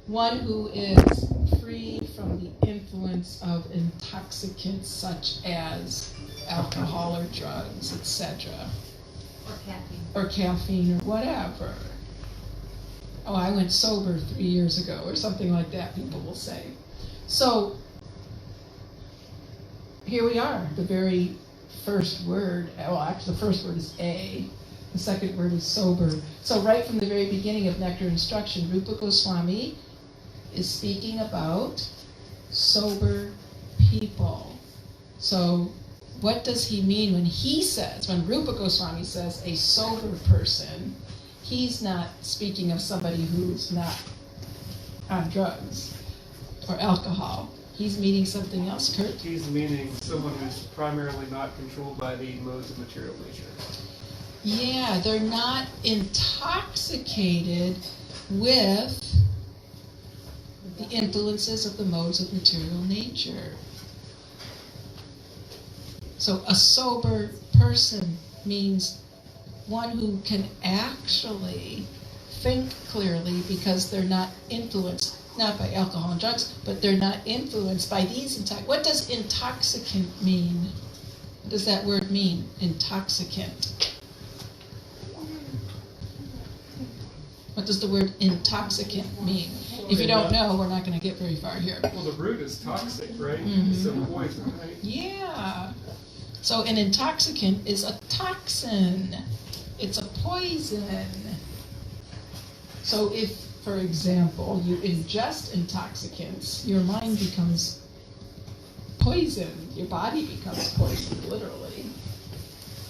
one who is free from the influence of intoxicants such as alcohol or drugs, etc. Or caffeine or whatever. Oh, I went sober 3 years ago, or something like that, people will say. So, here we are, the very first word. Well, actually, the first word is A. The second word is sober. So, right from the very beginning of Nectar Instruction, Rupa Goswami is speaking about sober people. So, what does he mean when he says, when Rupa Goswami says a sober person? He's not speaking of somebody who's not on drugs or alcohol. He's meaning something else, Kurt? He's meaning someone who's primarily not controlled by the modes of material nature. Yeah, they're not intoxicated with the influences of the modes of material nature. So a sober person means one who can actually think clearly because they're not influenced, not by alcohol and drugs, but they're not influenced by these what does intoxicant mean? What does that word mean, intoxicant? What does the word intoxicant mean? If you don't know, we're not going to get very far here. Well, the root is toxic, right? Mm-hmm. So poison, right? Yeah. So an intoxicant is a toxin. It's a poison. So if, for example, you ingest intoxicants, your mind becomes poisoned. Your body becomes poisoned, literally.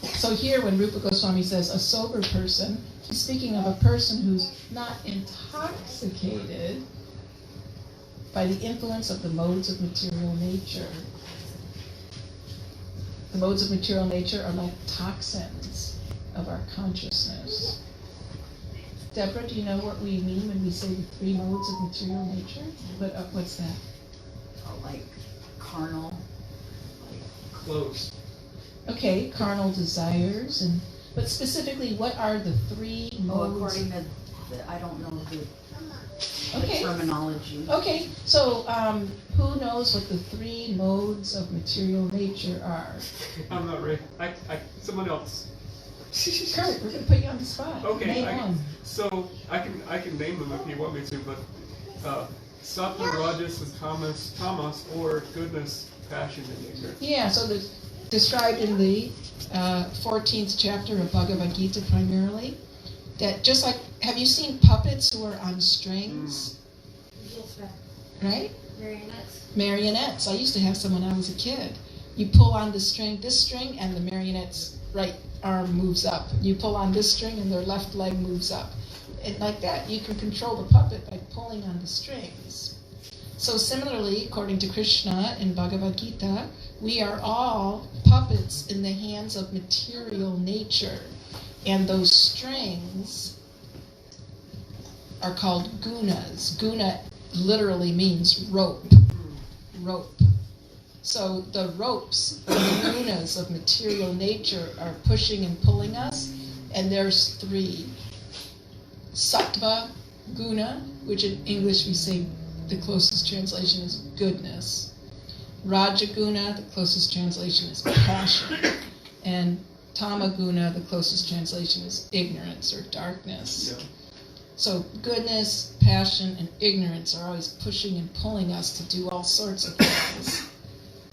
So here, when Rupa Goswami says a sober person, he's speaking of a person who's not intoxicated by the influence of the modes of material nature. The modes of material nature are like toxins of our consciousness. Deborah, do you know what we mean when we say the three modes of material nature? What's that? Oh, like carnal. Close. Okay, carnal desires, but specifically, what are the three modes? According to I don't know the terminology. Okay, so who knows what the three modes of material nature are? I'm not ready. Someone else. Kurt, we're going to put you on the spot. Okay, Name one. So I can name them if you want me to, but sattva, rajas, and tamas, or goodness, passion, and ignorance. Yeah, so described in the 14th chapter of Bhagavad Gita primarily, that just like, have you seen puppets who are on strings? Right? Marionettes. I used to have some when I was a kid. You pull on this string, and the marionette's right arm moves up. You pull on this string and their left leg moves up. And like that, you can control the puppet by pulling on the strings. So similarly, according to Krishna in Bhagavad Gita, we are all puppets in the hands of material nature. And those strings are called gunas. Guna literally means rope. Rope. So the ropes, the gunas of material nature are pushing and pulling us. And there's three. Sattva guna, which in English we say the closest translation is goodness. Rajaguna, the closest translation is passion. And Tamaguna, the closest translation is ignorance or darkness. Yeah. So goodness, passion, and ignorance are always pushing and pulling us to do all sorts of things.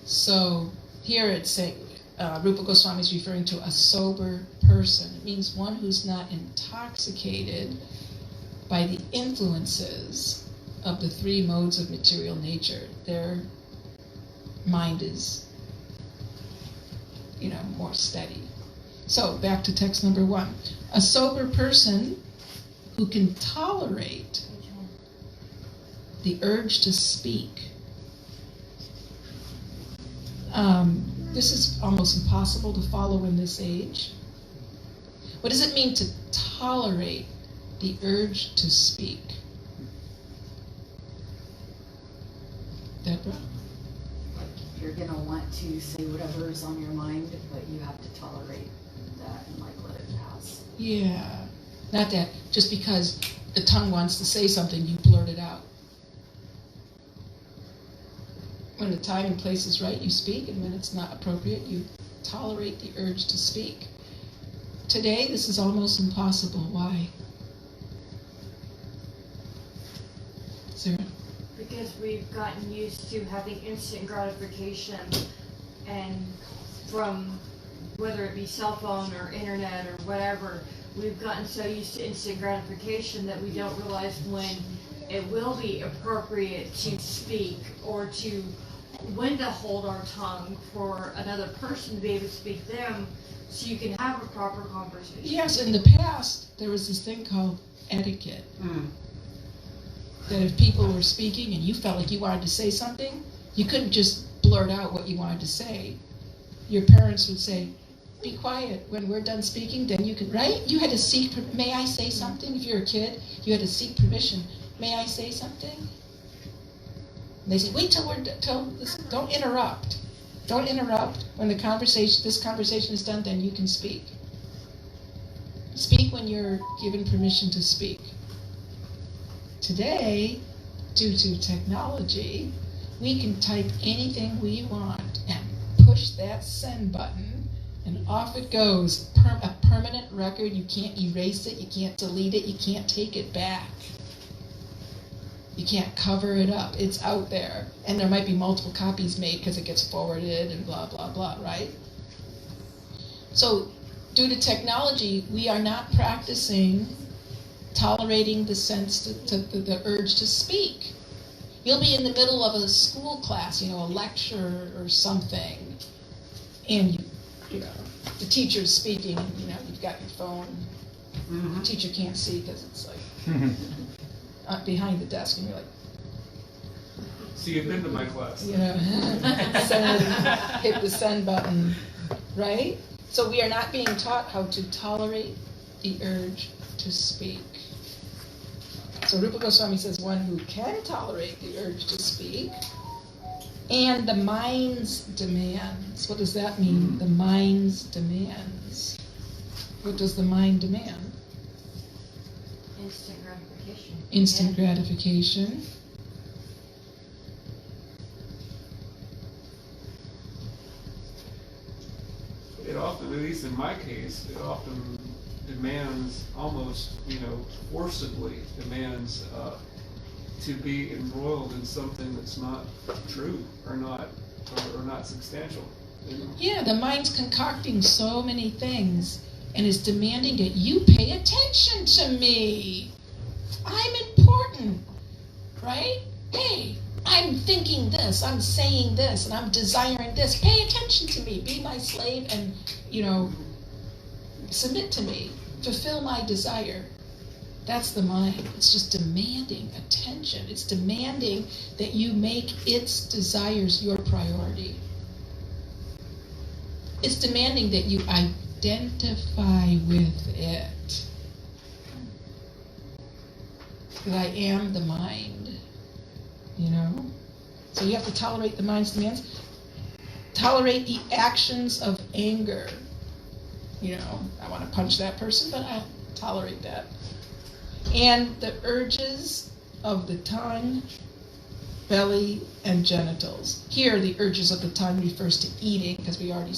So here it's saying, Rupa Goswami is referring to a sober person. It means one who's not intoxicated by the influences of the three modes of material nature. Their mind is, more steady. So back to text number 1. A sober person who can tolerate the urge to speak. This is almost impossible to follow in this age. What does it mean to tolerate the urge to speak? Deborah? You're going to want to say whatever is on your mind, but you have to tolerate that and let it pass. Yeah. Not that just because the tongue wants to say something, you blurt it out. When the time and place is right, you speak, and when it's not appropriate, you tolerate the urge to speak. Today, this is almost impossible. Why? Sarah? Because we've gotten used to having instant gratification, and from whether it be cell phone or internet or whatever, we've gotten so used to instant gratification that we don't realize when it will be appropriate to speak, or to when to hold our tongue for another person to be able to speak them, so you can have a proper conversation. Yes, in the past, there was this thing called etiquette. That if people were speaking and you felt like you wanted to say something, you couldn't just blurt out what you wanted to say. Your parents would say, be quiet. When we're done speaking, then you can, right? You had to seek, may I say something? If you're a kid, you had to seek permission. May I say something? And they say, wait till this, don't interrupt. Don't interrupt. When this conversation is done, then you can speak. Speak when you're given permission to speak. Today, due to technology, we can type anything we want and push that send button, and off it goes. A permanent record. You can't erase it. You can't delete it. You can't take it back. You can't cover it up. It's out there. And there might be multiple copies made because it gets forwarded and blah, blah, blah, right? So, due to technology, we are not practicing tolerating the sense, the urge to speak. You'll be in the middle of a school class, a lecture or something, and the teacher's speaking, and you've got your phone. Mm-hmm. The teacher can't see because it's like behind the desk, and you're like, so you've been to my class. Hit the send button, right? So we are not being taught how to tolerate the urge to speak. So Rupa Goswami says one who can tolerate the urge to speak, and the mind's demands. What does that mean? The mind's demands. What does the mind demand? Instant gratification. Instant gratification. It often, at least in my case, it often demands, almost, forcibly demands to be embroiled in something that's not true or not substantial. Yeah, the mind's concocting so many things and is demanding that you pay attention to me. I'm important, right? Hey, I'm thinking this, I'm saying this, and I'm desiring this. Pay attention to me. Be my slave and, submit to me. Fulfill my desire. That's the mind. It's just demanding attention. It's demanding that you make its desires your priority. It's demanding that you identify with it. That I am the mind. So you have to tolerate the mind's demands. Tolerate the actions of anger. I want to punch that person, but I'll tolerate that. And the urges of the tongue, belly, and genitals. Here, the urges of the tongue refers to eating, because we already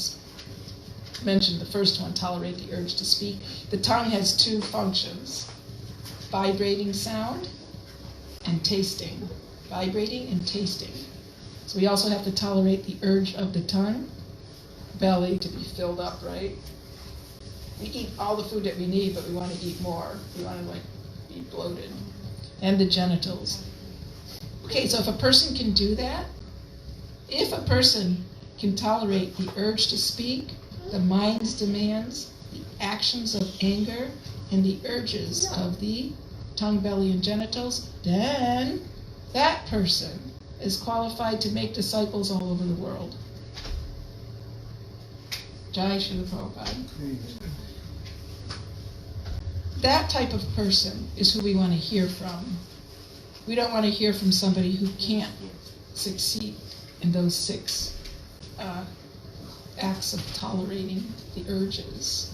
mentioned the first one, tolerate the urge to speak. The tongue has two functions: vibrating sound and tasting. Vibrating and tasting. So we also have to tolerate the urge of the tongue, belly to be filled up, right? We eat all the food that we need, but we want to eat more. We want to be bloated. And the genitals. Okay, so if a person can do that, if a person can tolerate the urge to speak, the mind's demands, the actions of anger, and the urges of the tongue, belly, and genitals, then that person is qualified to make disciples all over the world. Jai Srila Prabhupada. That type of person is who we want to hear from. We don't want to hear from somebody who can't succeed in those 6 acts of tolerating the urges.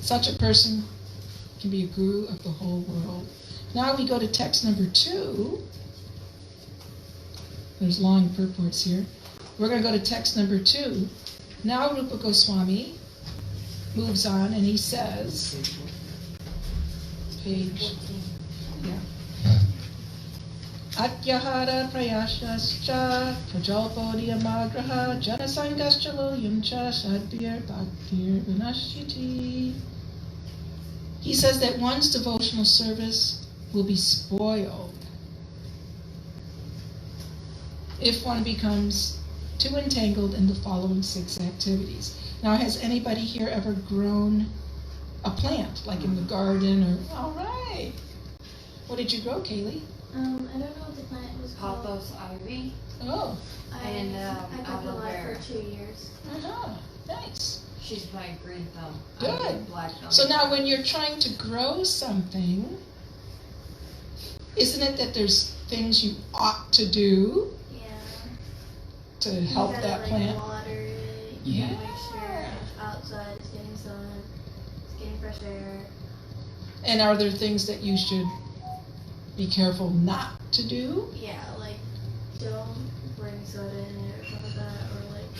Such a person can be a guru of the whole world. Now we go to text number 2. There's long purports here. We're going to go to text number 2. Now Rupa Goswami moves on and he says, page, yeah. Atyahara prayashascha prajalpodiyamagraha janasangaschaloyamcha sadbir bhaktir vinashyati. He says that one's devotional service will be spoiled if one becomes too entangled in the following 6 activities. Now, has anybody here ever grown a plant, like in the garden or, all right. What did you grow, Kaylee? I don't know what the plant was called. Pothos ivy. Oh, And, I grew aloe a lot vera. for 2 years. nice. She's my green thumb. Good. I did black thumb. So now when you're trying to grow something, isn't it that there's things you ought to do Yeah. to help you gotta, that plant? Water it. Yeah. Make sure it's outside, it's getting sun, it's getting fresh air. And are there things that you should be careful not to do? Yeah, like don't bring soda in it or something like that, or like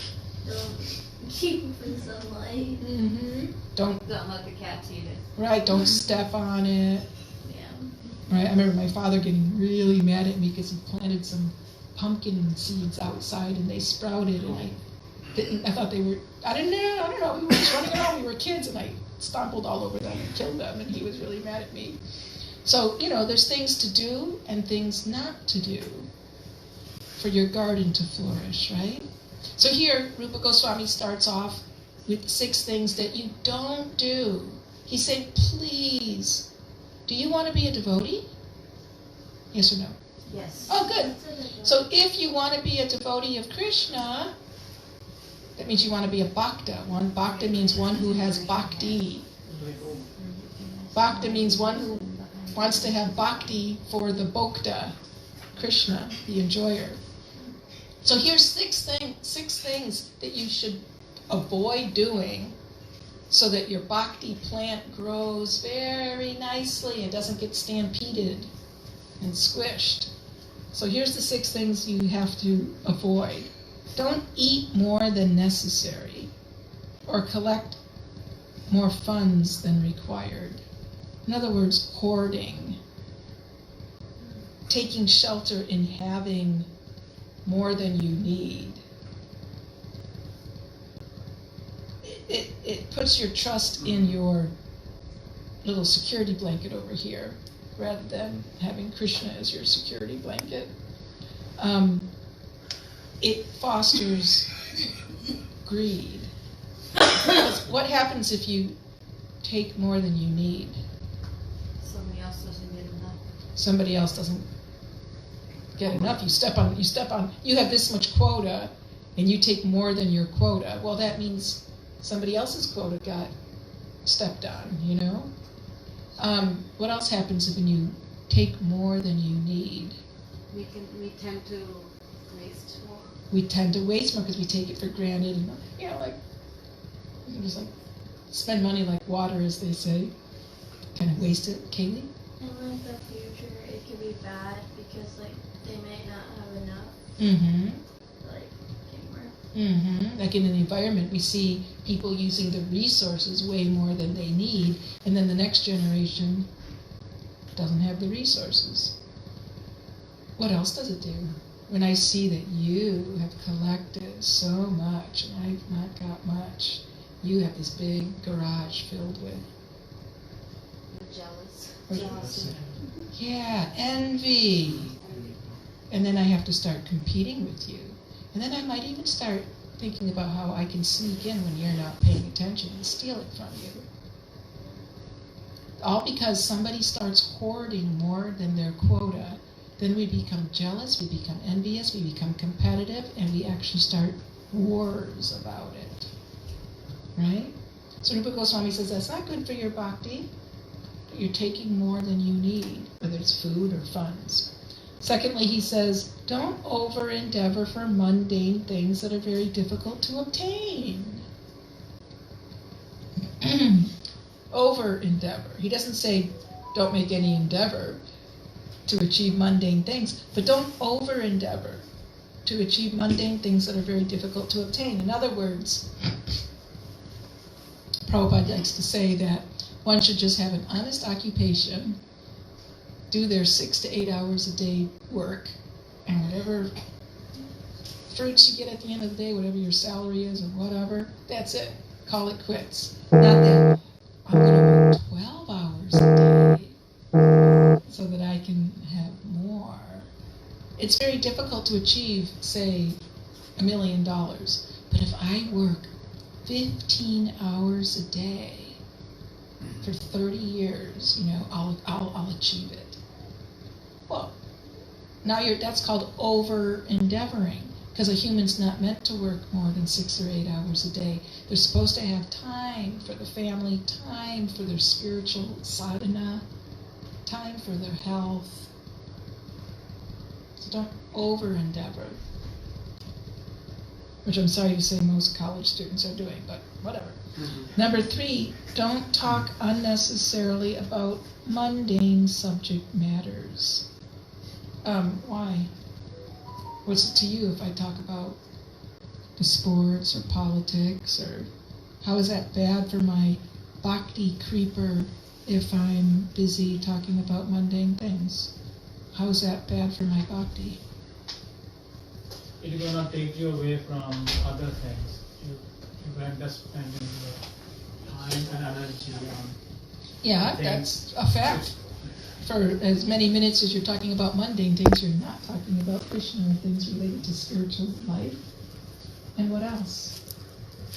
don't keep it from sunlight. Mm-hmm. Don't Don't let the cats eat it. Right, don't step on it. Yeah. Right, I remember my father getting really mad at me because he planted some pumpkin seeds outside and they sprouted and I thought they were, I don't know, we were just running around, we were kids and I stumbled all over them and killed them and he was really mad at me. So, there's things to do and things not to do for your garden to flourish, right? So here, Rupa Goswami starts off with 6 things that you don't do. He's saying, please, do you want to be a devotee? Yes or no? Yes. Oh, good. So if you want to be a devotee of Krishna, that means you want to be a bhakta. Bhakta means one who has bhakti. Bhakta means one who wants to have bhakti for the bhokta, Krishna, the enjoyer. So here's 6 things that you should avoid doing so that your bhakti plant grows very nicely and doesn't get stampeded and squished. So here's the 6 things you have to avoid. Don't eat more than necessary or collect more funds than required. In other words, hoarding. Taking shelter in having more than you need. It puts your trust in your little security blanket over here rather than having Krishna as your security blanket. It fosters greed. Because what happens if you take more than you need? Somebody else doesn't get enough. Somebody else doesn't get enough. You have this much quota and you take more than your quota. Well, that means somebody else's quota got stepped on, What else happens when you take more than you need? We tend to waste more. We tend to waste more because we take it for granted and, we can just spend money like water, as they say. Kind of waste it. Kaylee? In the future, it could be bad because they might not have enough. Mm-hmm. Anymore. Like in an environment, we see people using the resources way more than they need, and then the next generation doesn't have the resources. What else does it do? When I see that you have collected so much and I've not got much, you have this big garage filled with. Jealous. Jealousy. Yeah, envy. And then I have to start competing with you. And then I might even start thinking about how I can sneak in when you're not paying attention and steal it from you. All because somebody starts hoarding more than their quota. Then we become jealous, we become envious, we become competitive, and we actually start wars about it. Right? So Rupa Goswami says that's not good for your bhakti. You're taking more than you need, whether it's food or funds. Secondly, he says, don't over-endeavor for mundane things that are very difficult to obtain. Over-endeavor. He doesn't say don't make any endeavor to achieve mundane things, but don't over-endeavor. to achieve mundane things that are very difficult to obtain. In other words, Prabhupada likes to say that one should just have an honest occupation, do their 6 to 8 hours a day work, and whatever fruits you get at the end of the day, whatever your salary is or whatever, that's it. Call it quits. Not that I'm going to work 12 hours a day so that I can have more. It's very difficult to achieve, say, $1 million. But if I work 15 hours a day for 30 years, I'll achieve it. Well, now that's called over-endeavoring, because a human's not meant to work more than 6 or 8 hours a day. They're supposed to have time for the family, time for their spiritual sadhana, time for their health. So don't over-endeavor, which I'm sorry to say most college students are doing, but whatever. Mm-hmm. Number 3, don't talk unnecessarily about mundane subject matters. Why? What's it to you if I talk about the sports or politics, or how is that bad for my bhakti creeper if I'm busy talking about mundane things? How is that bad for my bhakti? It will not take you away from other things. You end up spending your time and energy on things. That's a fact. For as many minutes as you're talking about mundane things, you're not talking about Krishna or things related to spiritual life. And what else?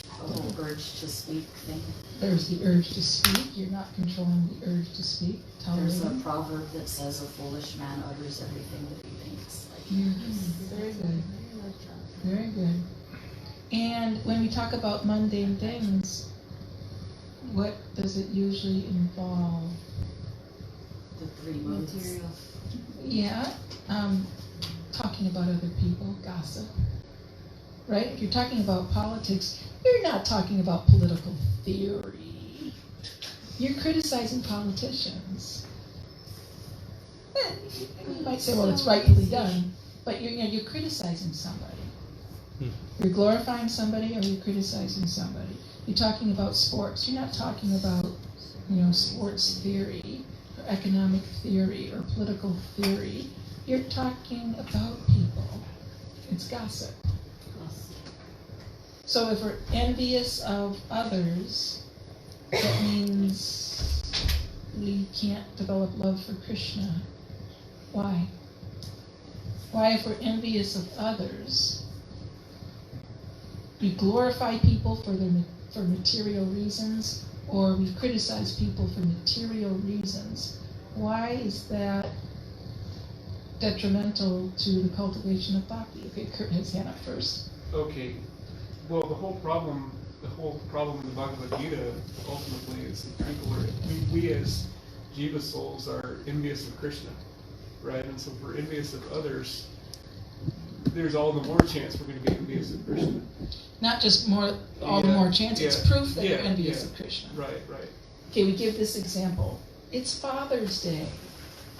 The whole urge to speak thing. There's the urge to speak. You're not controlling the urge to speak. There's a proverb that says a foolish man utters everything that he thinks. Very good. Very good. And when we talk about mundane things, what does it usually involve? The 3 modes. Materials. Yeah. Talking about other people, gossip. Right? If you're talking about politics, you're not talking about political theory. You're criticizing politicians. You might say, well, it's rightfully done, but you're criticizing somebody. You're glorifying somebody, or you're criticizing somebody. You're talking about sports. You're not talking about, sports theory, or economic theory, or political theory. You're talking about people. It's gossip. So if we're envious of others, that means we can't develop love for Krishna. Why? Why, if we're envious of others, we glorify people for material reasons, or we criticize people for material reasons? Why is that detrimental to the cultivation of bhakti? Okay, Kurt has hand up first. Okay. Well, the whole problem in the Bhagavad Gita ultimately is that we as jiva souls are envious of Krishna, right? And so if we're envious of others, there's all the more chance we're going to be envious of Krishna. Not just all the more chance, it's proof that you're envious of Krishna. Right. Okay, we give this example. It's Father's Day,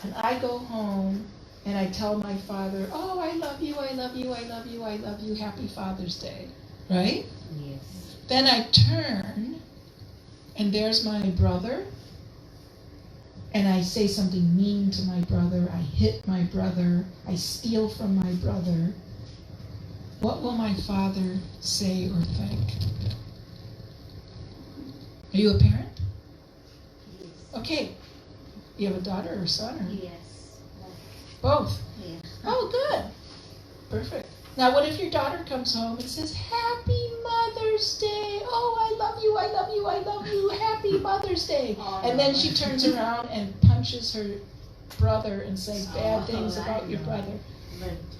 and I go home and I tell my father, oh, I love you, I love you, I love you, I love you, happy Father's Day. Right? Yes. Then I turn, and there's my brother, and I say something mean to my brother, I hit my brother, I steal from my brother. What will my father say or think? Are you a parent? Yes. Okay. You have a daughter or son? Or? Yes. Both? Yeah. Oh, good. Perfect. Now, what if your daughter comes home and says, Happy Mother's Day. Oh, I love you, I love you, I love you. Happy Mother's Day. And then she turns around and punches her brother and says bad things about your brother.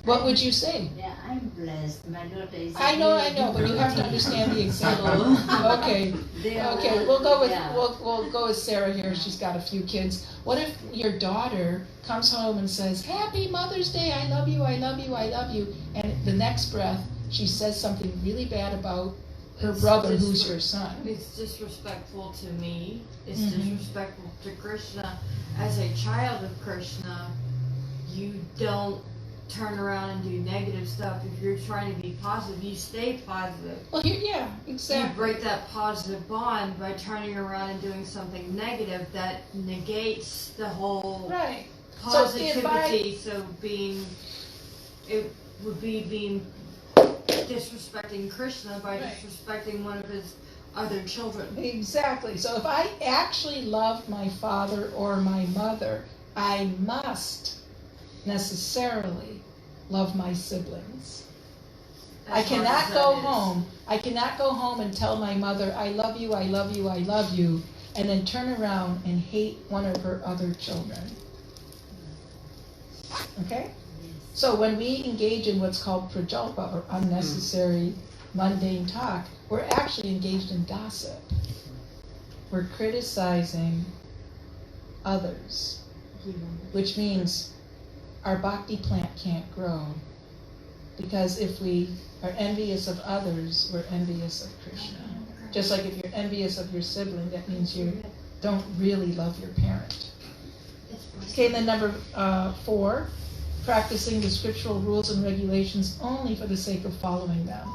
What would you say? Yeah, I'm blessed. My daughter is. I know, but you have to understand the example. Okay, we'll go with Sarah here. She's got a few kids. What if your daughter comes home and says, "Happy Mother's Day. I love you. I love you. I love you," and the next breath she says something really bad about her brother, who's your son? It's disrespectful to me. It's disrespectful to Krishna. As a child of Krishna, you don't turn around and do negative stuff. If you're trying to be positive, you stay positive. Well, yeah, exactly. You break that positive bond by turning around and doing something negative that negates the whole Right. positivity. It would be being disrespecting Krishna by Right. disrespecting one of his other children. Exactly. So if I actually love my father or my mother, I must necessarily love my siblings. I cannot go home. I cannot go home and tell my mother, I love you, I love you, I love you, and then turn around and hate one of her other children. Okay? So when we engage in what's called prajalpa, or unnecessary mundane talk, we're actually engaged in gossip. We're criticizing others, which means our bhakti plant can't grow. Because if we are envious of others, we're envious of Krishna. Just like if you're envious of your sibling, that means you don't really love your parent. Okay, and then number 4, practicing the scriptural rules and regulations only for the sake of following them.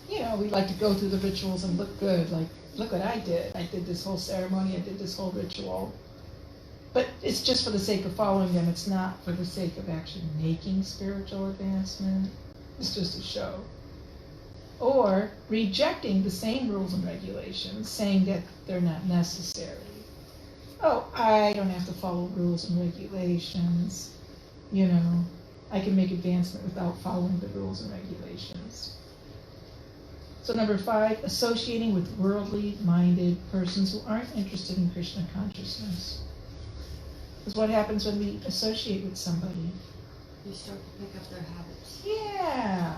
You know, we like to go through the rituals and look good, like, look what I did. I did this whole ceremony, I did this whole ritual. But it's just for the sake of following them. It's not for the sake of actually making spiritual advancement. It's just a show. Or rejecting the same rules and regulations, saying that they're not necessary. Oh, I don't have to follow rules and regulations. You know, I can make advancement without following the rules and regulations. So number 5, associating with worldly-minded persons who aren't interested in Krishna consciousness. Because what happens when we associate with somebody? You start to pick up their habits. Yeah.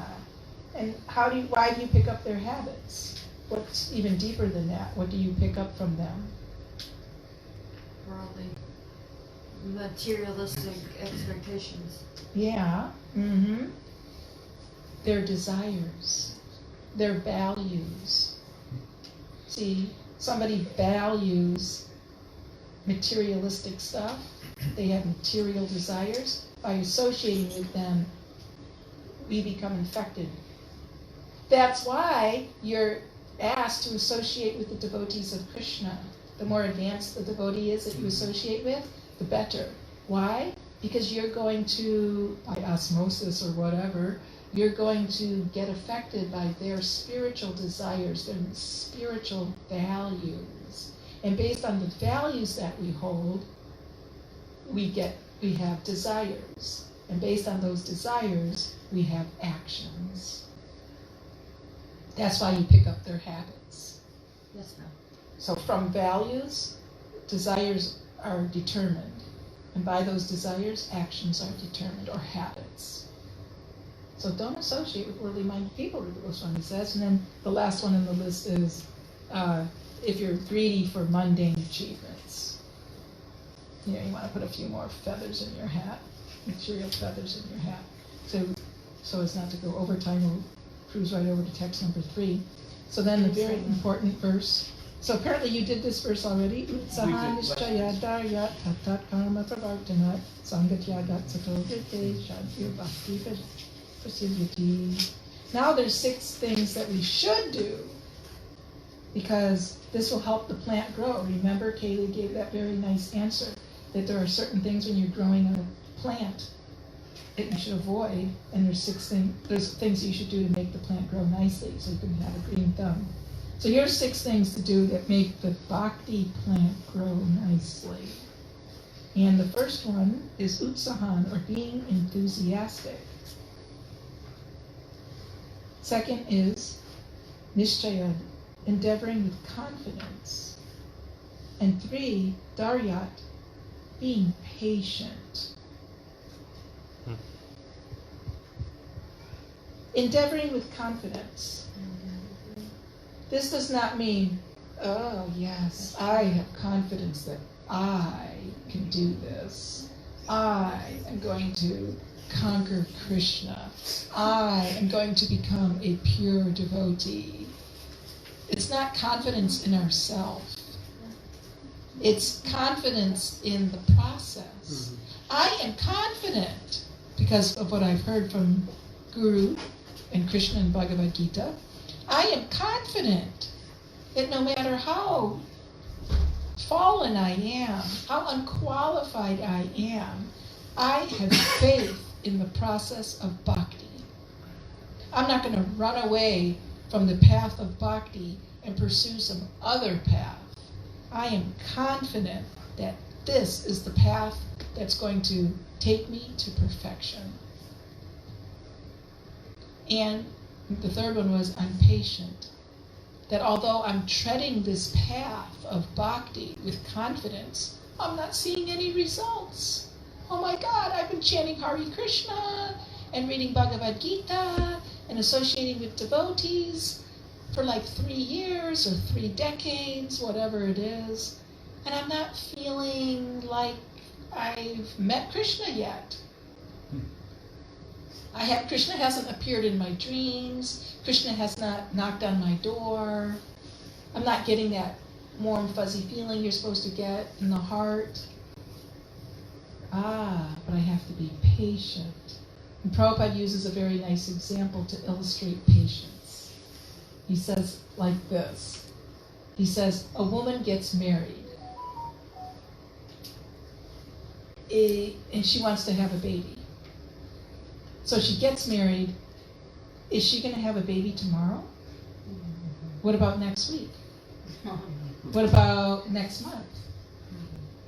And why do you pick up their habits? What's even deeper than that? What do you pick up from them? Worldly, materialistic expectations. Yeah. Their desires, their values. See, somebody values materialistic stuff. They have material desires. By associating with them, we become infected. That's why you're asked to associate with the devotees of Krishna. The more advanced the devotee is that you associate with, the better. Why? Because you're going to, by osmosis or whatever, you're going to get affected by their spiritual desires, their spiritual values. And based on the values that we hold, we have desires. And based on those desires, we have actions. That's why you pick up their habits. Yes, ma'am. So from values, desires are determined. And by those desires, actions are determined, or habits. So don't associate with worldly-minded people, Rupa Goswami says. And then the last one on the list is if you're greedy for mundane achievements. You know, you want to put a few more feathers in your hat, material feathers in your hat. So as not to go overtime, we'll cruise right over to text number 3. So then the very important verse. So apparently you did this verse already. Utsaha nishchaya daryat tatat karma pravartanat sangatyagat sato vite shadhya bhakti prasiddhati. Now there's 6 things that we should do, because this will help the plant grow. Remember, Kaylee gave that very nice answer, that there are certain things when you're growing a plant that you should avoid, and there's things you should do to make the plant grow nicely so you can have a green thumb. So here's 6 things to do that make the bhakti plant grow nicely. And the first one is utsahan, or being enthusiastic. Second is nishchaya, endeavoring with confidence. And 3, daryat, being patient. Endeavoring with confidence. This does not mean, oh yes, I have confidence that I can do this. I am going to conquer Krishna. I am going to become a pure devotee. It's not confidence in ourselves. It's confidence in the process. I am confident because because of what I've heard from Guru and Krishna and Bhagavad Gita, I am confident that no matter how fallen I am, how unqualified I am, I have faith in the process of bhakti. I'm not going to run away from the path of bhakti and pursue some other path. I am confident that this is the path that's going to take me to perfection. And the third one was, I'm patient. That although I'm treading this path of bhakti with confidence, I'm not seeing any results. Oh my God, I've been chanting Hare Krishna and reading Bhagavad Gita and associating with devotees for like 3 years or 3 decades, whatever it is, and I'm not feeling like I've met Krishna yet. Krishna hasn't appeared in my dreams. Krishna has not knocked on my door. I'm not getting that warm, fuzzy feeling you're supposed to get in the heart. But I have to be patient. And Prabhupada uses a very nice example to illustrate patience. He says like this. He says, a woman gets married. And she wants to have a baby. So she gets married. Is she going to have a baby tomorrow? What about next week? What about next month?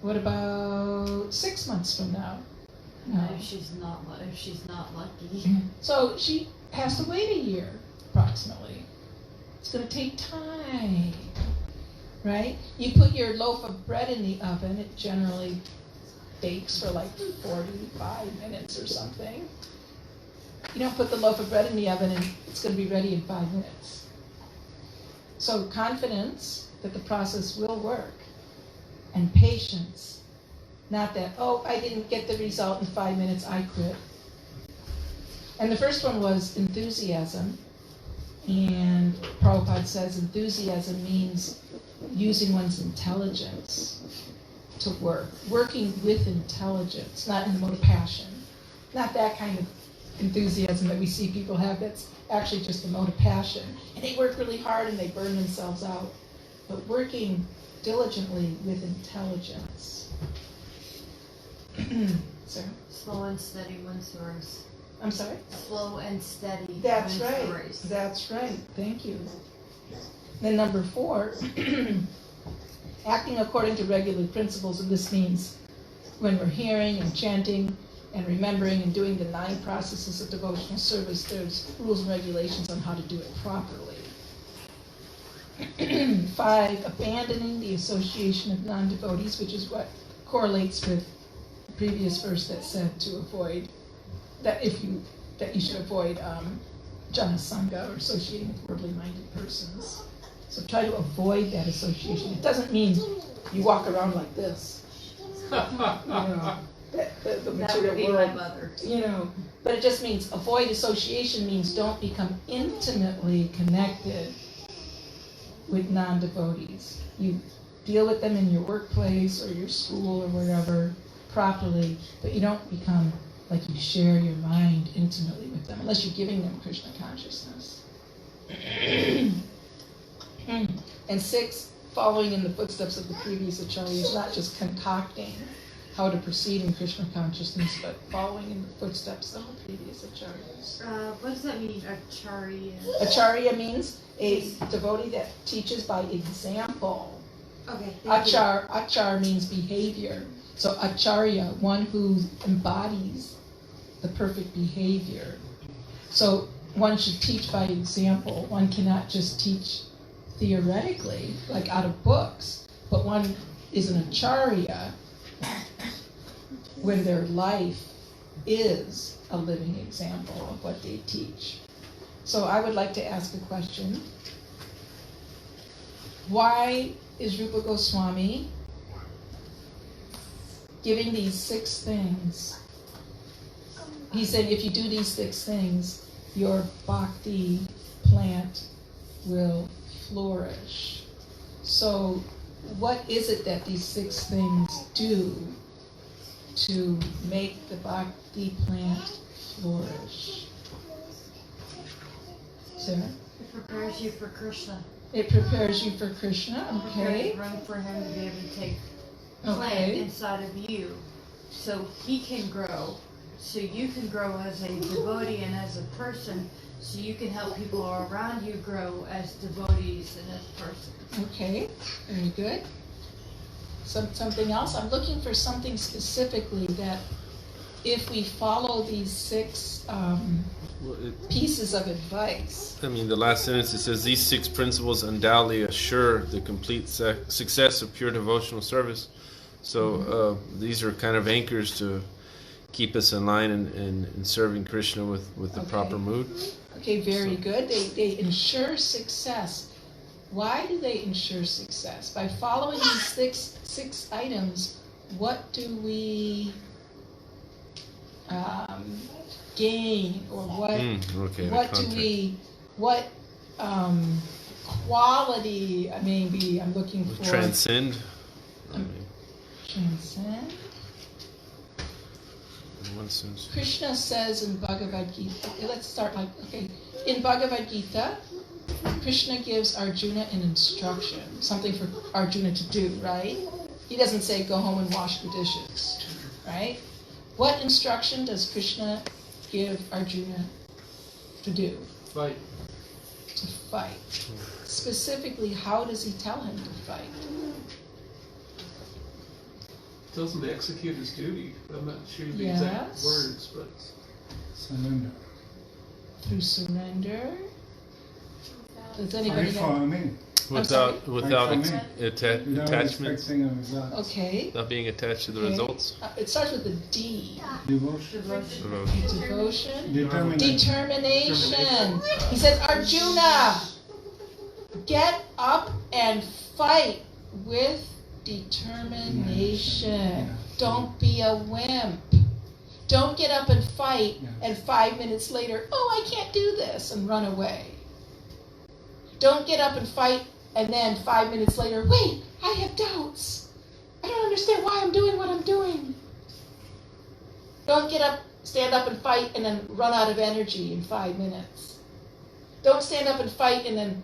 What about 6 months from now? No. If she's not lucky. So she has to wait a year, approximately. It's going to take time, right? You put your loaf of bread in the oven, it generally bakes for like 45 minutes or something. You don't put the loaf of bread in the oven and it's going to be ready in 5 minutes. So confidence that the process will work, and patience. Not that, I didn't get the result in 5 minutes, I quit. And the first one was enthusiasm. And Prabhupada says enthusiasm means using one's intelligence to work. Working with intelligence, not in the mode of passion. Not that kind of enthusiasm that we see people have that's actually just the mode of passion. And they work really hard and they burn themselves out. But working diligently with intelligence. Sarah? Slow and steady wins the race. I'm sorry? Slow and steady That's wins right. the race. That's right. Thank you. Then number 4, acting according to regular principles, and this means when we're hearing and chanting and remembering and doing the 9 processes of devotional service, there's rules and regulations on how to do it properly. 5, abandoning the association of non-devotees, which is what correlates with the previous verse that said to avoid, that you should avoid jana sangha, or associating with worldly minded persons. So try to avoid that association. It doesn't mean you walk around like this. The material world, mother. But it just means avoid association means don't become intimately connected with non-devotees. You deal with them in your workplace or your school or wherever properly, but you don't become like you share your mind intimately with them, unless you're giving them Krishna consciousness. And 6, following in the footsteps of the previous acharyas, not just concocting how to proceed in Krishna consciousness, but following in the footsteps of the previous acharyas. What does that mean, acharya? Acharya means a devotee that teaches by example. Okay. Achar means behavior. So acharya, one who embodies the perfect behavior. So one should teach by example. One cannot just teach theoretically, like out of books, but one is an acharya when their life is a living example of what they teach. So I would like to ask a question. Why is Rupa Goswami giving these 6 things? He said if you do these 6 things, your bhakti plant will flourish. So what is it that these 6 things do to make the bhakti plant flourish. Sarah? It prepares you for Krishna. It prepares you for Krishna, okay. Prepares room for him to be able to take plant Okay. inside of you, so he can grow, so you can grow as a devotee and as a person, so you can help people around you grow as devotees and as persons. Okay, very good. Something else? I'm looking for something specifically that if we follow these 6 pieces of advice. I mean, the last sentence, it says, these 6 principles undoubtedly assure the complete success of pure devotional service. So these are kind of anchors to keep us in line in serving Krishna with the proper mood. Okay, very good. They ensure success. Why do they ensure success? By following these six items, what do we gain, or what quality? Maybe I'm looking for transcend. Transcend. In one sense. Krishna says in Bhagavad Gita. Okay, let's start in Bhagavad Gita. Krishna gives Arjuna an instruction, something for Arjuna to do, right? He doesn't say go home and wash the dishes, right? What instruction does Krishna give Arjuna to do? Fight. To fight. Specifically, how does he tell him to fight? Tells him to execute his duty. I'm not sure the Yes. exact words, but Surrender. Through surrender. Does Fight anybody for have? me. Without Without attachments, expecting a result. Okay. not being attached to the Okay. results. It starts with a D. Devotion. Devotion. Determination. Determination. He says, Arjuna, get up and fight with determination. Don't be a wimp. Don't get up and fight and 5 minutes later, oh, I can't do this, and run away. Don't get up and fight and then 5 minutes later, wait, I have doubts. I don't understand why I'm doing what I'm doing. Don't get up, stand up and fight and then run out of energy in 5 minutes. Don't stand up and fight and then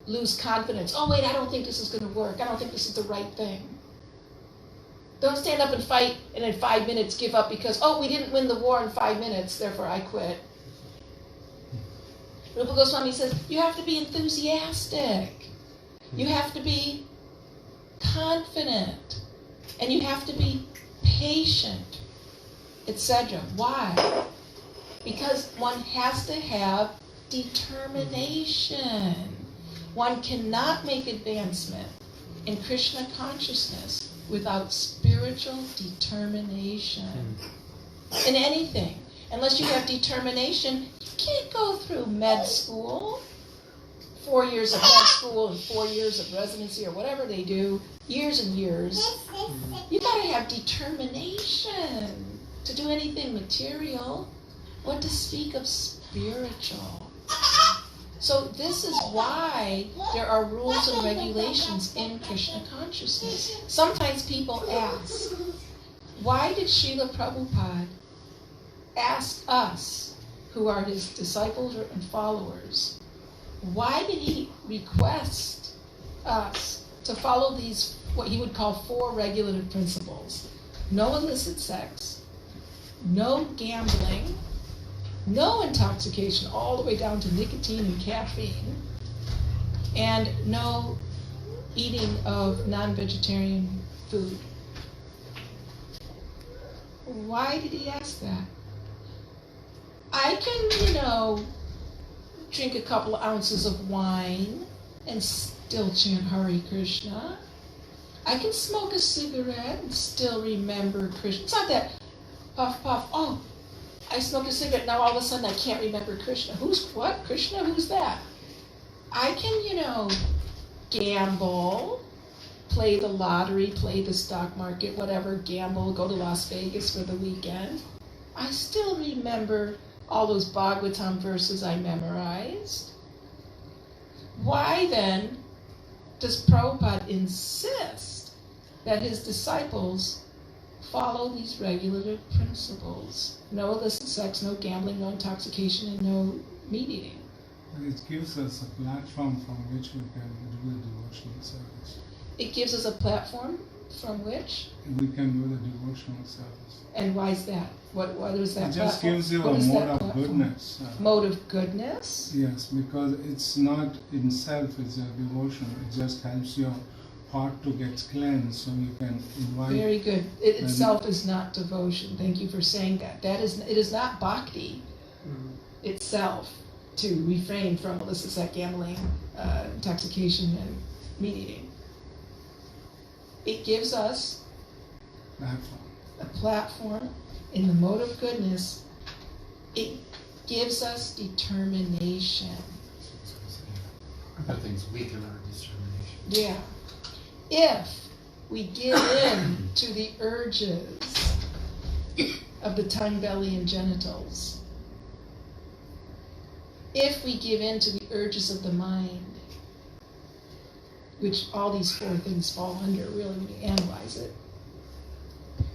lose confidence. Oh, wait, I don't think this is going to work. I don't think this is the right thing. Don't stand up and fight and in 5 minutes give up because, oh, we didn't win the war in 5 minutes, therefore I quit. Rupa Goswami says, you have to be enthusiastic. You have to be confident. And you have to be patient, etc. Why? Because one has to have determination. One cannot make advancement in Krishna consciousness without spiritual determination. In anything. Unless you have determination, you can't go through med school. 4 years of med school and 4 years of residency or whatever they do, years and years. You gotta have determination to do anything material. What to speak of spiritual? So this is why there are rules and regulations in Krishna consciousness. Sometimes people ask, why did Srila Prabhupada ask us, who are his disciples and followers, why did he request us to follow these, what he would call 4 regulative principles? No illicit sex, no gambling, no intoxication, all the way down to nicotine and caffeine, and no eating of non-vegetarian food. Why did he ask that? I can, drink a couple of ounces of wine and still chant Hare Krishna. I can smoke a cigarette and still remember Krishna. It's not that puff, puff, oh, I smoked a cigarette, now all of a sudden I can't remember Krishna. Who's what? Krishna? Who's that? I can, gamble, play the lottery, play the stock market, whatever, gamble, go to Las Vegas for the weekend. I still remember all those Bhagavatam verses I memorized. Why then does Prabhupada insist that his disciples follow these regulative principles. No illicit sex, no gambling, no intoxication, and no meat eating. It gives us a platform from which we can do the devotional service. It gives us a platform from which? We can do the devotional service. And why is that? What is that It just platform? gives you What a is mode that of platform? goodness. Mode of goodness? Yes, because it's not in self, it's a devotion. It just helps your heart to get cleansed so you can invite. Very good. It itself is not devotion. Thank you for saying that. It is not bhakti itself to refrain from illicit sex, gambling, intoxication, and meat eating. It gives us a platform in the mode of goodness. It gives us determination. Other things weaken our determination. Yeah. If we give in to the urges of the tongue, belly, and genitals, if we give in to the urges of the mind, which all these four things fall under, really, when you analyze it,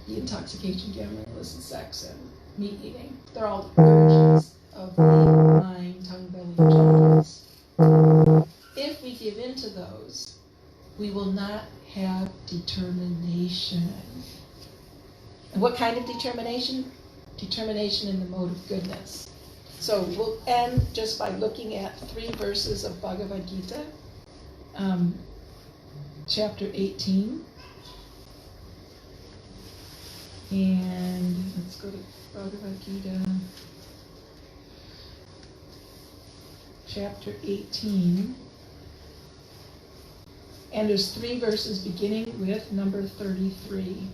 the intoxication, gambling, illicit sex, and meat eating, they're all the urges of the mind, tongue, belly, and genitals. If we give in to those, we will not have determination. And what kind of determination? Determination in the mode of goodness. So we'll end just by looking at 3 verses of Bhagavad Gita, chapter 18. And let's go to Bhagavad Gita, chapter 18. And there's 3 verses beginning with number 33.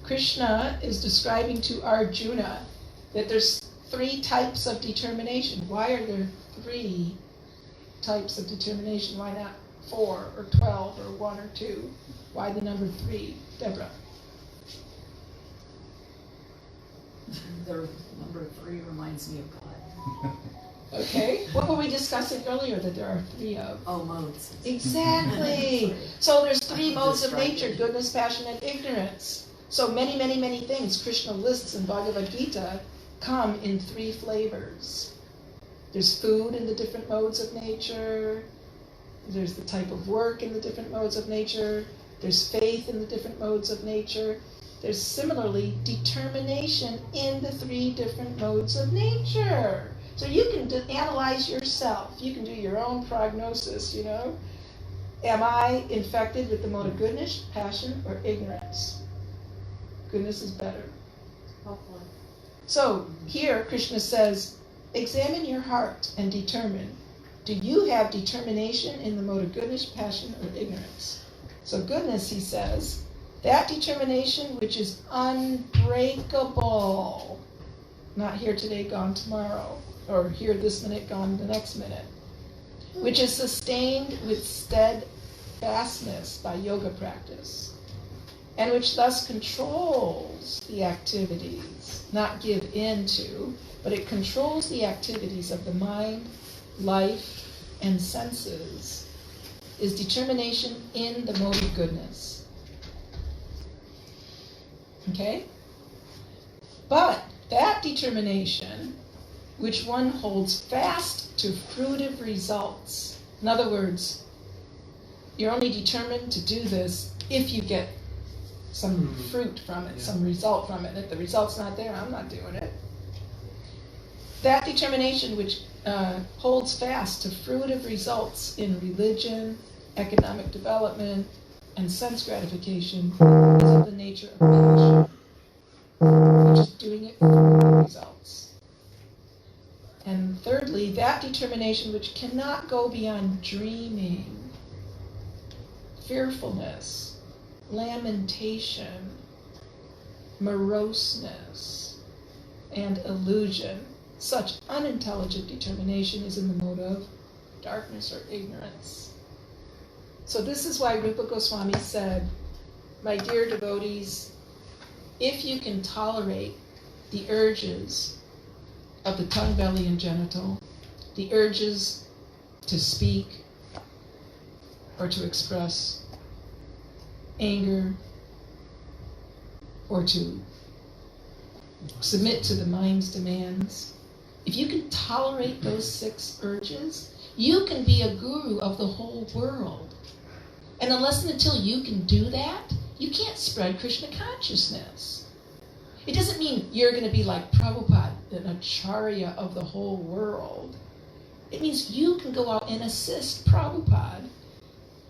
Krishna is describing to Arjuna that there's 3 types of determination. Why are there 3 types of determination? Why not 4 or 12 or 1 or 2? Why the number 3? Deborah. The number 3 reminds me of God. Okay. What were we discussing earlier that there are 3 of? Oh, modes. Exactly. So there's 3 modes of nature: goodness, passion, and ignorance. So many, many, many things Krishna lists in Bhagavad Gita come in 3 flavors. There's food in the different modes of nature. There's the type of work in the different modes of nature. There's faith in the different modes of nature. There's similarly determination in the 3 different modes of nature. So you can analyze yourself. You can do your own prognosis, you know. Am I infected with the mode of goodness, passion, or ignorance? Goodness is better. Hopefully. So here Krishna says, examine your heart and determine, do you have determination in the mode of goodness, passion, or ignorance? So goodness, he says, that determination which is unbreakable, not here today, gone tomorrow, or here this minute, gone the next minute, which is sustained with steadfastness by yoga practice, and which thus controls the activities, not give in to, but it controls the activities of the mind, life, and senses, is determination in the mode of goodness. Okay? But that determination, which one holds fast to fruitive results. In other words, you're only determined to do this if you get some fruit from it, some result from it. If the result's not there, I'm not doing it. That determination which holds fast to fruitive results in religion, economic development, and sense gratification is of the nature of passion, which is doing it for results. And thirdly, that determination which cannot go beyond dreaming, fearfulness, lamentation, moroseness, and illusion. Such unintelligent determination is in the mode of darkness or ignorance. So this is why Rupa Goswami said, my dear devotees, if you can tolerate the urges of the tongue, belly, and genital, the urges to speak or to express anger, or to submit to the mind's demands, if you can tolerate those 6 urges, you can be a guru of the whole world. And unless and until you can do that, you can't spread Krishna consciousness. It doesn't mean you're going to be like Prabhupada, an acharya of the whole world. It means you can go out and assist Prabhupada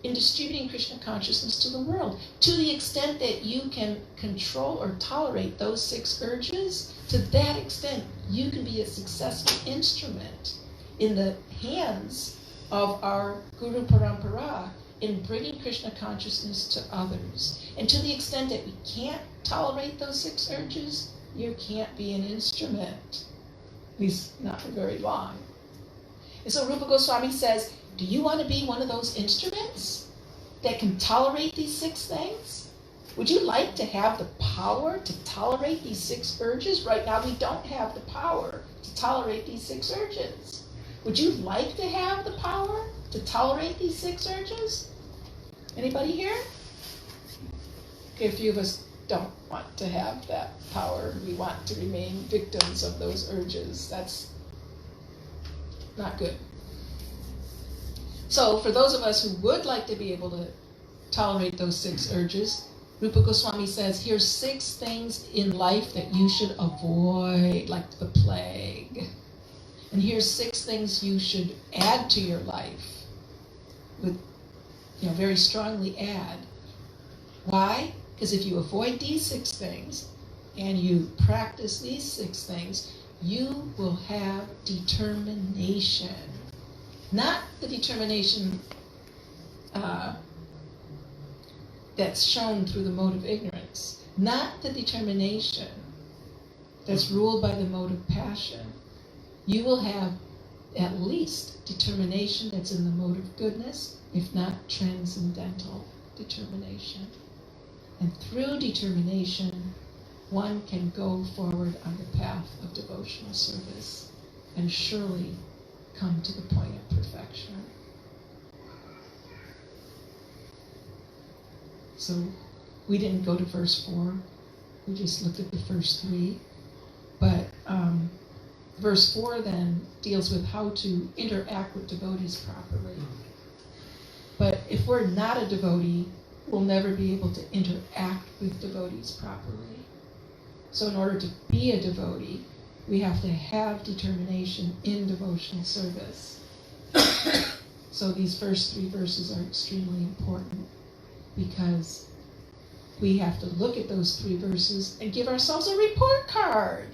in distributing Krishna consciousness to the world. To the extent that you can control or tolerate those 6 urges, to that extent you can be a successful instrument in the hands of our Guru Parampara in bringing Krishna consciousness to others. And to the extent that we can't tolerate those 6 urges, you can't be an instrument, at least not for very long. And so Rupa Goswami says, do you want to be one of those instruments that can tolerate these 6 things? Would you like to have the power to tolerate these 6 urges? Right now we don't have the power to tolerate these 6 urges. Would you like to have the power to tolerate these 6 urges? Anybody here? Okay, a few of us don't want to have that power. We want to remain victims of those urges. That's not good. So for those of us who would like to be able to tolerate those 6 urges, Rupa Goswami says, here's 6 things in life that you should avoid, like the plague. And here's 6 things you should add to your life, with, very strongly add. Why? Because if you avoid these 6 things and you practice these 6 things, you will have determination. Not the determination that's shown through the mode of ignorance. Not the determination that's ruled by the mode of passion. You will have at least determination that's in the mode of goodness, if not transcendental determination. And through determination, one can go forward on the path of devotional service and surely come to the point of perfection. So we didn't go to verse 4. We just looked at the first 3. But verse 4 then deals with how to interact with devotees properly. But if we're not a devotee, we'll never be able to interact with devotees properly. So in order to be a devotee, we have to have determination in devotional service. So these first 3 verses are extremely important because we have to look at those 3 verses and give ourselves a report card.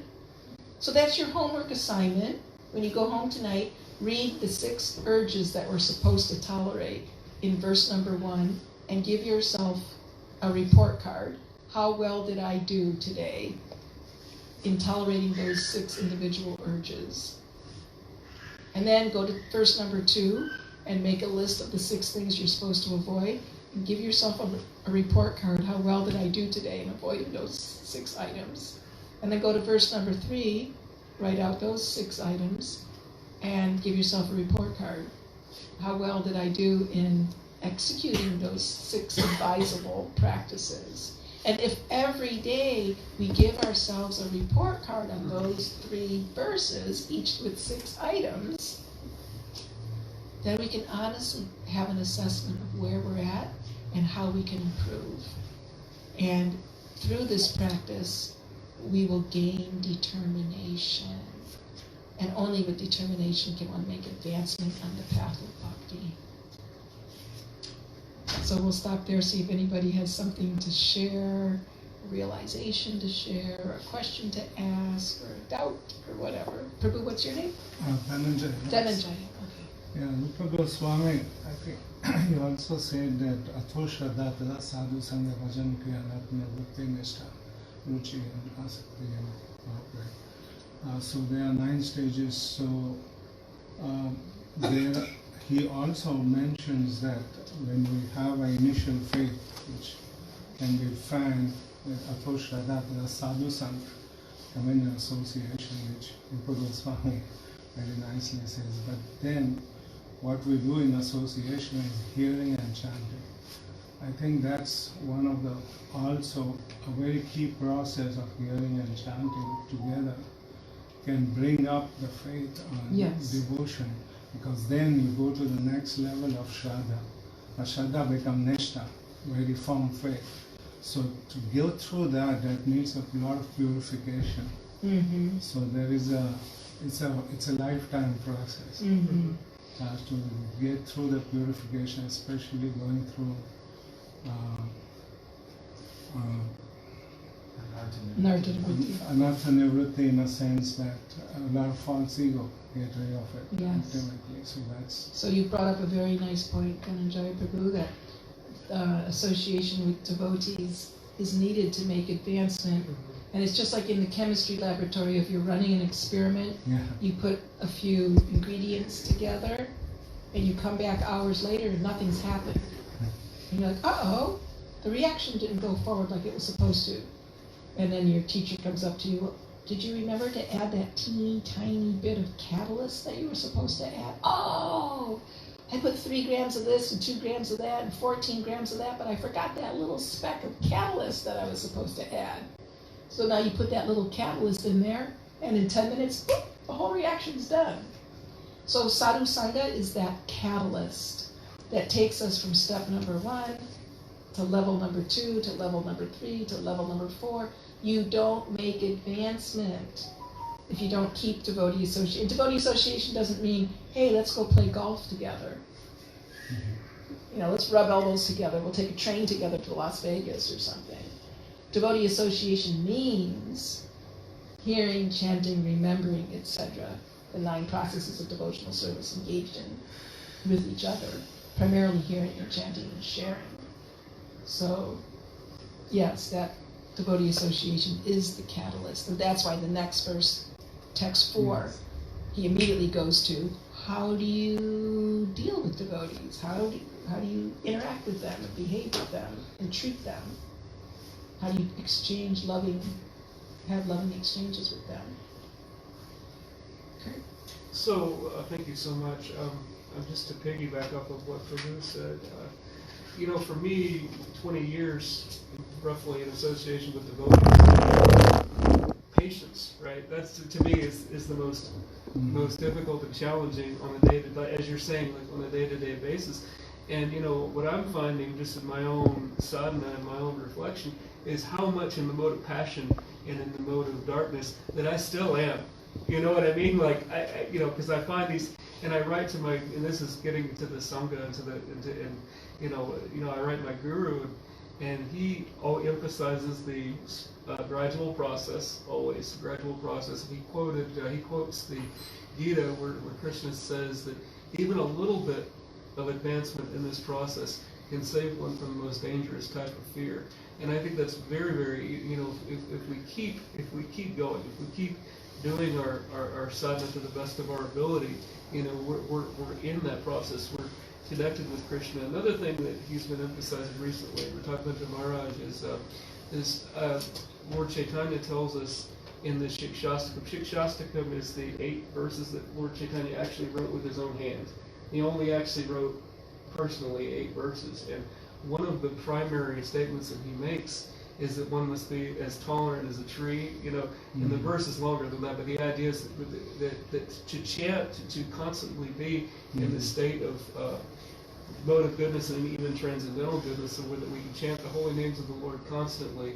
So that's your homework assignment. When you go home tonight, read the 6 urges that we're supposed to tolerate in verse number 1 and give yourself a report card. How well did I do today in tolerating those 6 individual urges? And then go to verse number 2 and make a list of the 6 things you're supposed to avoid and give yourself a report card. How well did I do today in avoiding those 6 items? And then go to verse number 3, write out those 6 items and give yourself a report card. How well did I do in executing those 6 advisable practices? And if every day we give ourselves a report card on those 3 verses, each with 6 items, then we can honestly have an assessment of where we're at and how we can improve. And through this practice, we will gain determination. And only with determination can one make advancement on the path of bhakti. So we'll stop there, see if anybody has something to share, a realization to share, a question to ask, or a doubt, or whatever. Prabhu, what's your name? Dhananjay. Dhananjay, okay. Yeah, Rupa Goswami, I think he also said that Atho Shraddha Tada Sadhu Sangha Bhajan Kriya Natma Bhakti Nishta Ruchi and Asakti and Bhakti. So there are 9 stages. So there he also mentions that when we have an initial faith, which can be found with Atho Shraddha Tada Sadhu Sangha, communion association, which Rupa Goswami very nicely says. But then what we do in association is hearing and chanting. I think that's one of the also a very key process of hearing and chanting together can bring up the faith and Yes. devotion, because then you go to the next level of Shraddha. Shraddha becomes Nectar, very firm faith. So to go through that needs a lot of purification. Mm-hmm. So there is it's a lifetime process. Mm-hmm. Has to get through the purification, especially going through anartha nivritti, in a sense that a lot of false ego get rid of it ultimately. So that's. So you brought up a very nice point, Dhananjaya Prabhu, that association with devotees is needed to make advancement. And it's just like in the chemistry laboratory, if you're running an experiment, you put a few ingredients together, and you come back hours later and nothing's happened. And you're like, uh-oh, the reaction didn't go forward like it was supposed to. And then your teacher comes up to you, did you remember to add that teeny tiny bit of catalyst that you were supposed to add? Oh, I put 3 grams of this and 2 grams of that and 14 grams of that, but I forgot that little speck of catalyst that I was supposed to add. So now you put that little catalyst in there, and in 10 minutes, boop, the whole reaction's done. So sadhu sangha is that catalyst that takes us from step number 1 to level number 2 to level number 3 to level number 4. You don't make advancement if you don't keep devotee association. Devotee association doesn't mean, hey, let's go play golf together. You know, let's rub elbows together. We'll take a train together to Las Vegas or something. Devotee association means hearing, chanting, remembering, etc. The 9 processes of devotional service engaged in with each other, primarily hearing and chanting and sharing. So, yes, that devotee association is the catalyst. And that's why the next verse, text 4, he immediately goes to, how do you deal with devotees? How do you interact with them and behave with them and treat them? How do you have loving exchanges with them? Okay. So, thank you so much. Just to piggyback off of what Prabhu said, for me, 20 years roughly in association with devotees, patience, right? That's to me is the most difficult and challenging on a day-to-day, as you're saying, like on a day-to-day basis. And what I'm finding just in my own sadhana and my own reflection is how much in the mode of passion and in the mode of darkness that I still am. You know what I mean? Like because I find these, and I write to and this is getting to the sangha and I write my guru, and he emphasizes the gradual process, always gradual process. He quotes the Gita where Krishna says that even a little bit of advancement in this process can save one from the most dangerous type of fear. And I think that's very, very, if we keep going, if we keep doing our sadhana to the best of our ability, we're in that process. We're connected with Krishna. Another thing that he's been emphasizing recently, we're talking about the Maharaj, is Lord Chaitanya tells us in the Shikshastakam. Shikshastakam is the 8 verses that Lord Chaitanya actually wrote with his own hand. He only actually wrote personally 8 verses, and one of the primary statements that he makes is that one must be as tolerant as a tree, and the verse is longer than that, but the idea is that to chant, to constantly be in the state of mode of goodness and even transcendental goodness, so that we can chant the holy names of the Lord constantly,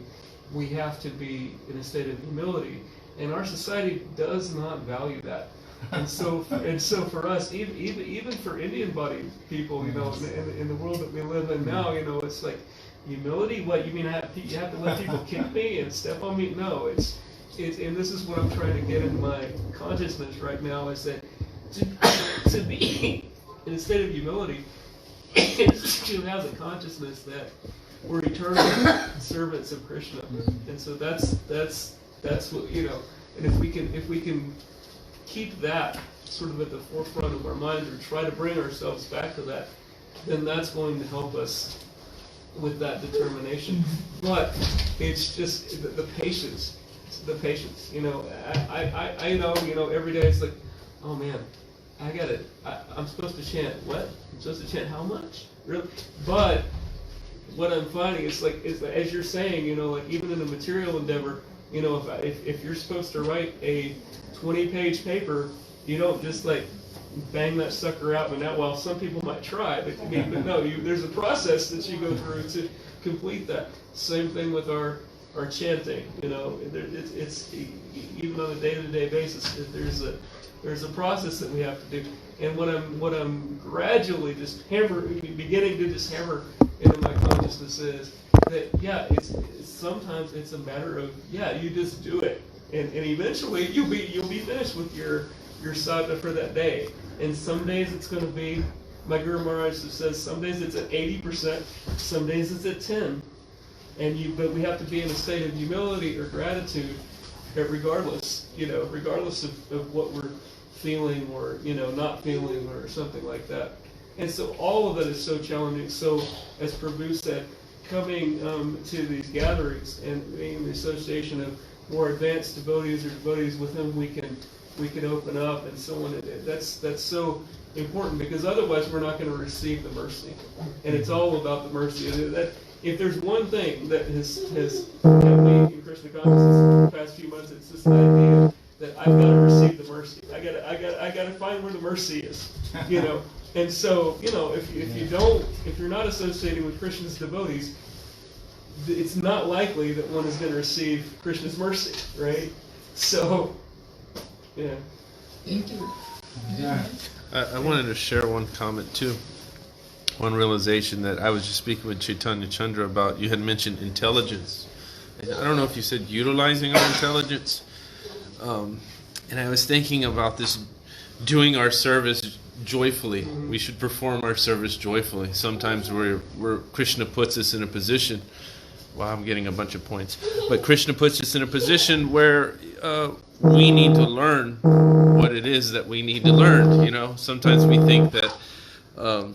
we have to be in a state of humility, and our society does not value that. And so for us, even for Indian-bodied people, in the world that we live in now, it's like humility. What you mean? You have to let people kick me and step on me? No, it's and this is what I'm trying to get in my consciousness right now, is that to be in a state of humility is to have the consciousness that we're eternal servants of Krishna, and so that's what and if we can keep that sort of at the forefront of our mind, or try to bring ourselves back to that, then that's going to help us with that determination. But it's just the patience. The patience. I know. Every day it's like, oh man, I got it. I'm supposed to chant what? I'm supposed to chant how much? Really? But what I'm finding is as you're saying, like even in a material endeavor, if you're supposed to write a 20-page paper, you don't just like bang that sucker out. But now, well, some people might try, but no, there's a process that you go through to complete that. Same thing with our chanting. It's even on a day-to-day basis. There's a process that we have to do. And what I'm gradually just beginning to just hammer into my consciousness is that it's sometimes it's a matter of you just do it, and eventually you'll be finished with your sadhana for that day. And some days it's going to be, my Guru Maharaj says, some days it's at 80%, some days it's at 10%. But we have to be in a state of humility or gratitude, regardless of what we're feeling or not feeling or something like that. And so all of that is so challenging. So as Prabhu said, coming to these gatherings and being in the association of more advanced devotees or devotees with whom we can open up and so on. That's so important, because otherwise we're not going to receive the mercy. And it's all about the mercy. That if there's one thing that has kept me in Krishna consciousness in the past few months, it's this idea that I've got to receive the mercy. I got to find where the mercy is, And so, if you're not associating with Krishna's devotees, it's not likely that one is going to receive Krishna's mercy, right? So, yeah. Thank you. Yeah. I wanted to share one comment too. One realization that I was just speaking with Chaitanya Chandra about. You had mentioned intelligence. I don't know if you said utilizing our intelligence. And I was thinking about this, doing our service joyfully. We should perform our service joyfully. Sometimes where Krishna puts us in a position. Wow, I'm getting a bunch of points. But Krishna puts us in a position where we need to learn what it is that we need to learn. Sometimes we think that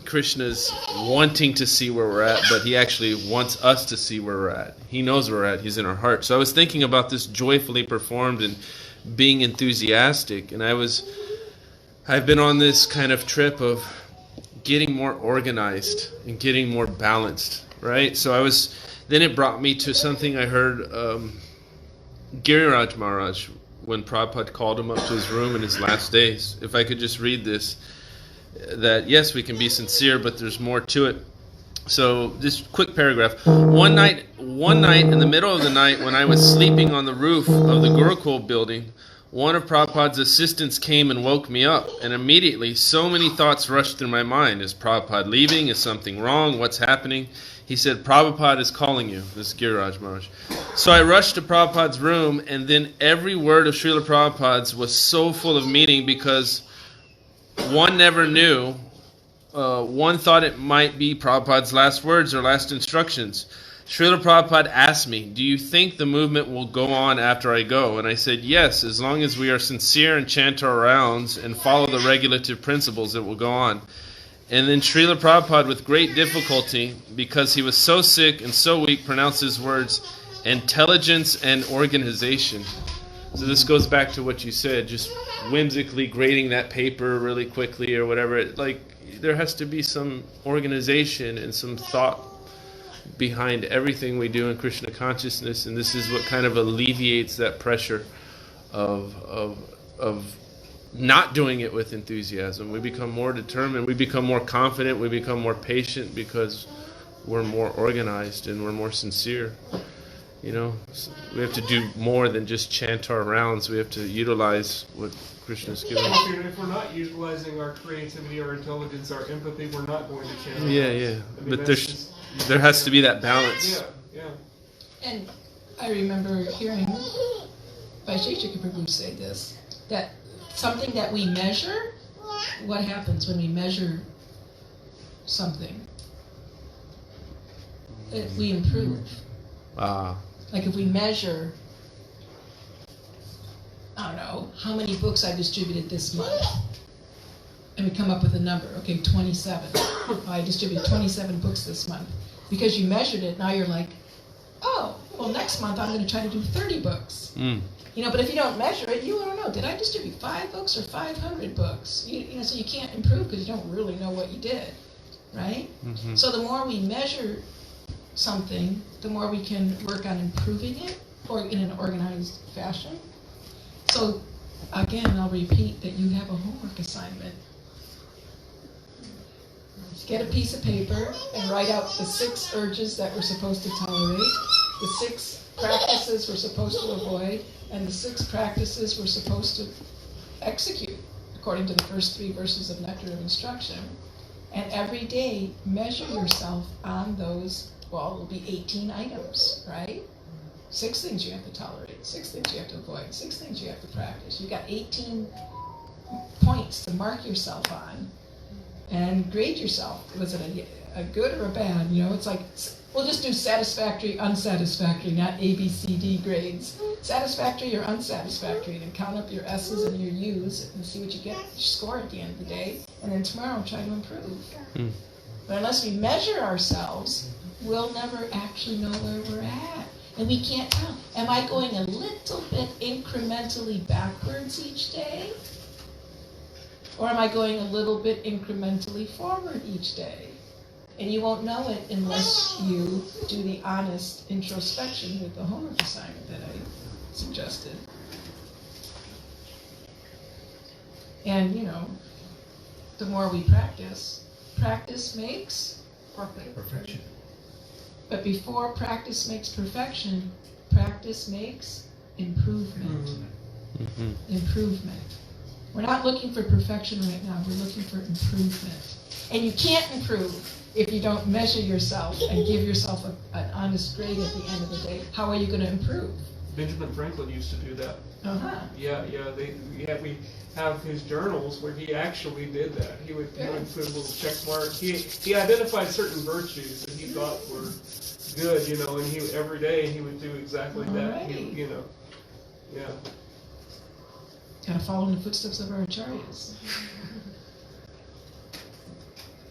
Krishna's wanting to see where we're at, but he actually wants us to see where we're at. He knows where we're at. He's in our heart. So I was thinking about this joyfully performed and being enthusiastic. And I've been on this kind of trip of getting more organized and getting more balanced, right? So then it brought me to something I heard Giriraj Maharaj, when Prabhupada called him up to his room in his last days. If I could just read this, that yes, we can be sincere, but there's more to it. So this quick paragraph. One night in the middle of the night, when I was sleeping on the roof of the Gurukul building, one of Prabhupada's assistants came and woke me up, and immediately so many thoughts rushed through my mind. Is Prabhupada leaving? Is something wrong? What's happening? He said, Prabhupada is calling you. This is Giriraj Maharaj. So I rushed to Prabhupada's room, and then every word of Srila Prabhupada's was so full of meaning, because one never knew. One thought it might be Prabhupada's last words or last instructions. Srila Prabhupada asked me, do you think the movement will go on after I go? And I said, yes, as long as we are sincere and chant our rounds and follow the regulative principles, it will go on. And then Srila Prabhupada, with great difficulty, because he was so sick and so weak, pronounced his words, intelligence and organization. So this goes back to what you said, just whimsically grading that paper really quickly or whatever. There has to be some organization and some thought behind everything we do in Krishna consciousness, and this is what kind of alleviates that pressure of not doing it with enthusiasm. We become more determined, we become more confident, we become more patient, because we're more organized and we're more sincere. So we have to do more than just chant our rounds. We have to utilize what Krishna's given us. If we're not utilizing our creativity, our intelligence, our empathy, we're not going to chant. Yeah. But there has to be that balance. Yeah. And I remember hearing Vaisheshika Prabhu say this, that something that we measure, what happens when we measure something? We improve. Like if we measure, I don't know, how many books I distributed this month, and we come up with a number, okay, 27. I distributed 27 books this month. Because you measured it, now you're like, oh, well, next month I'm going to try to do 30 books. But if you don't measure it, you don't know, did I distribute 5 books or 500 books? So you can't improve because you don't really know what you did, right? Mm-hmm. So the more we measure something, the more we can work on improving it or in an organized fashion. So again, I'll repeat that you have a homework assignment. Get a piece of paper and write out the 6 urges that we're supposed to tolerate, the 6 practices we're supposed to avoid, and the 6 practices we're supposed to execute according to the first 3 verses of Nectar of Instruction. And every day, measure yourself on those, well, it'll be 18 items, right? 6 things you have to tolerate, 6 things you have to avoid, 6 things you have to practice. You've got 18 points to mark yourself on and grade yourself. Was it a good or a bad? You know, it's like, we'll just do satisfactory, unsatisfactory, not A, B, C, D grades. Satisfactory or unsatisfactory, and count up your S's and your U's and see what you get, your score at the end of the day, and then tomorrow try to improve. But unless we measure ourselves, we'll never actually know where we're at. And we can't tell. Am I going a little bit incrementally backwards each day? Or am I going a little bit incrementally forward each day? And you won't know it unless you do the honest introspection with the homework assignment that I suggested. And, you know, the more we practice, practice makes Perfection. But before practice makes perfection, practice makes improvement. Improvement. We're not looking for perfection right now. We're looking for improvement. And you can't improve if you don't measure yourself and give yourself an honest grade at the end of the day. How are you going to improve? Benjamin Franklin used to do that. Uh-huh. We have his journals where he actually did that. He would put a little check mark. He identified certain virtues that he thought were good, you know, and every day he would do exactly that. He, Gotta follow in the footsteps of our acharyas.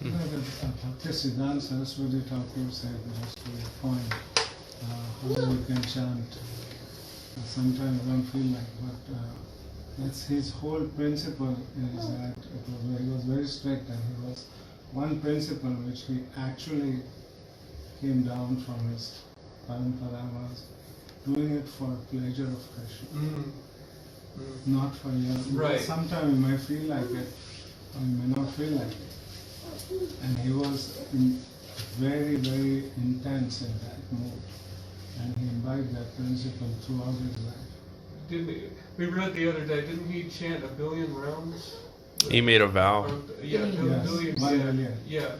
Siddhanta Saraswati Thakur said, just to the point, how you can chant. Sometimes I don't feel like, but that's his whole principle is that he was very strict, and he was one principle which he actually came down from his parampara was doing it for pleasure of Krishna. Not for you. Right. Sometimes you may feel like it, or you may not feel like it. And he was very, very intense in that mood. And he imbibed that principle throughout his life. We read the other day, didn't he chant 1 billion rounds? He made a vow. Billion. Yeah.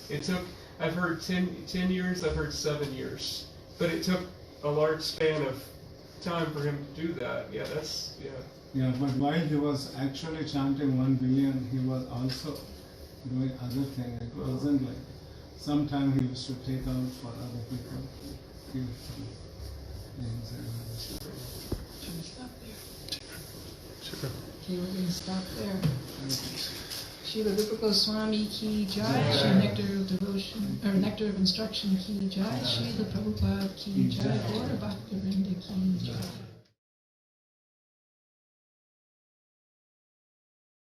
It took, I've heard 10 years, I've heard 7 years. But it took a large span of time for him to do that. Yeah, but while he was actually chanting 1 billion, he was also doing other things. It wasn't like, sometimes he used to take out for other people. Should we stop there? Sure. Okay, we're going to stop there. Srila Rupa Goswami ki jai, Shri Nectar of Devotion, or Nectar of Instruction ki jai, Srila Prabhupada ki jai, Gaura Bhakta Vrinda ki jai.